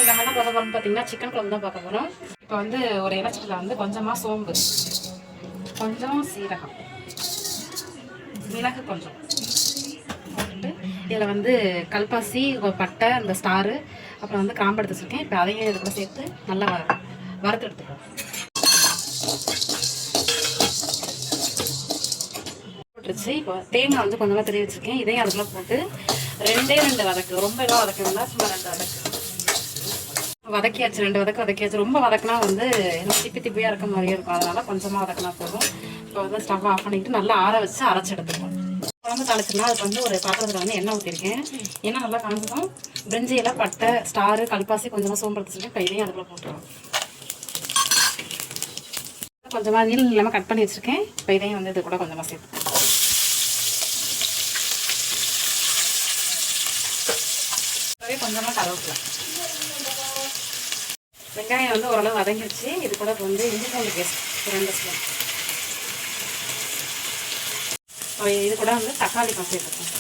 இன்னைக்கு நம்ம என்ன பார்க்க போகிறோம்னு பார்த்தீங்கன்னா சிக்கன் குழம்பு தான் பார்க்க போகிறோம். இப்போ வந்து ஒரு இலச்சத்தில் வந்து கொஞ்சமாக சோம்பு, கொஞ்சம் சீரகம், மிளகு கொஞ்சம் போட்டுட்டு இதில் வந்து கல்பாசி, பட்டை, அந்த ஸ்டாரு, அப்புறம் வந்து கிராம்பு எடுத்து வச்சுருக்கேன். இப்போ அதையும் இது கூட சேர்த்து நல்லா வறுத்து எடுத்துக்கலாம். போட்டுருச்சு. இப்போ தேங்காய் வந்து கொஞ்சமாக தெரிய வச்சுருக்கேன். இதையும் அதுக்குள்ளே போட்டு ரெண்டு வதக்கு, ரொம்ப எல்லாம் வதக்க வேண்டாம், சும்மா 2 வதக்கு வதக்கியாச்சு. 2 வதக்கு வதக்கியாச்சு. ரொம்ப வதக்கினா வந்து திப்பி திப்பியாக இருக்க மாதிரியே இருக்கும். அதனால கொஞ்சமாக வதக்கினா போதும். இப்போ வந்து ஸ்டவ் ஆஃப் பண்ணிக்கிட்டு நல்லா ஆற வச்சு அரைச்சி எடுத்துக்கணும். குழம்பு தாளிச்சுன்னா அதுக்கு வந்து ஒரு பாத்திரத்தில் வந்து எண்ணெய் ஊற்றிருக்கேன். எண்ணெய் நல்லா காஞ்சதும் பிரிஞ்சி இலை, பட்டை, ஸ்டாரு, கல்பாசி, கொஞ்சமாக சோம்பு எடுத்துருக்கேன். இப்போ இதையும் அதுக்குள்ளே போட்டுருவோம். கொஞ்சமாக நீளம் இல்லாமல் கட் பண்ணி வச்சுருக்கேன். இப்போ இதையும் வந்து இது கூட கொஞ்சமாக சேர்த்து கொஞ்சமாக கருவேப்பிலை. வெங்காயம் வந்து ஓரளவு வதங்கிடுச்சு. இது கூட வந்து இஞ்சி பூண்டு பேஸ்ட் 2 ஸ்பூன். இது கூட வந்து தக்காளி கொஞ்சம் சேர்த்துக்கோங்க.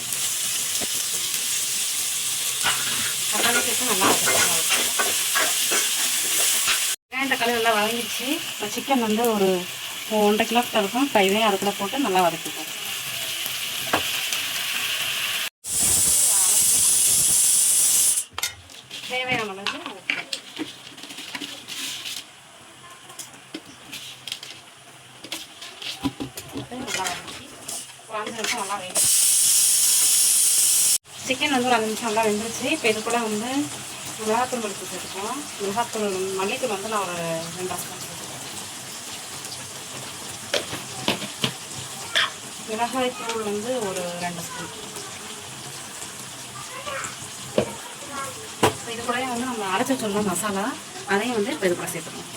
தக்காளி சேர்த்து நல்லா வெங்காயம் தக்காளி நல்லா வதங்கிடுச்சு. இப்போ சிக்கன் வந்து ஒரு 1.5 கிலோ கிட்ட இருக்கும். இப்போ இதையும் அதுக்குள்ள போட்டு நல்லா வதக்கிப்போம். தேவையான அளவு நல்லா வதக்கி ஒரு 5 நிமிஷம் நல்லா வேணும். சிக்கன் வந்து ஒரு 5 நிமிஷம் நல்லா வெந்துருச்சு. இப்போ இது கூட வந்து மிளகாத்தூள் எடுத்து சேர்த்துக்கலாம். மிளகாத்தூள், மல்லித்தூள் வந்து நான் ஒரு 2 ஸ்பூன் சேர்த்துக்கிறேன். மிளகாய் தூள் வந்து ஒரு 2 ஸ்பூன். இது கூட வந்து நம்ம அரைச்சி வச்சோம்னா மசாலா, அதையும் வந்து இப்போ இது கூட சேர்த்துக்கணும்.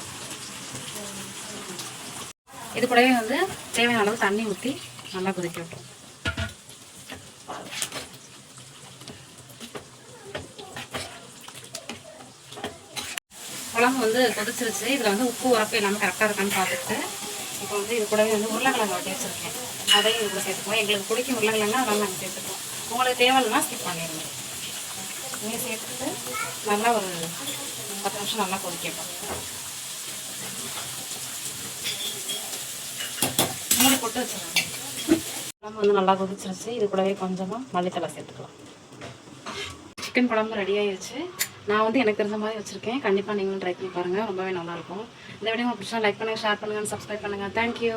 இது கூடவே வந்து தேவையான அளவு தண்ணி ஊற்றி நல்லா கொதிக்க விட்டோம். குழம்பு வந்து கொதிச்சிருச்சு. இதில் வந்து உப்பு உரப்பு எல்லாமே கரெக்டாக இருக்கான்னு பார்த்துட்டு இப்போ வந்து இது கூடவே வந்து உருளைக்கிழங்கு வட்டி வச்சுருக்கேன். அதையும் இது கூட சேர்த்துக்குவோம். எங்களுக்கு பிடிக்கும் உருளைக்கிழங்கு, அதெல்லாம் நாங்கள் சேர்த்துக்குவோம். உங்களுக்கு தேவையில்லைன்னா ஸ்கிப் பண்ணிடுங்க. இங்கே சேர்த்துட்டு நல்லா ஒரு 10 நிமிஷம் நல்லா கொதிக்கட்டும். மூடி போட்டு வச்சுருங்க. குழம்பு வந்து நல்லா கொதிச்சிருச்சு. இது கூடவே கொஞ்சமாக மல்லித்தலை சேர்த்துக்கலாம். சிக்கன் குழம்பு ரெடி ஆயிடுச்சு. நான் வந்து எனக்கு தெரிஞ்ச மாதிரி வச்சுருக்கேன். கண்டிப்பாக நீங்களும் ட்ரை பண்ணி பாருங்கள். ரொம்பவே நல்லாயிருக்கும். இந்த வீடியோ பிடிச்சா லைக் பண்ணுங்கள், ஷேர் பண்ணுங்கள், சப்ஸ்கிரைப் பண்ணுங்கள். தேங்க்யூ.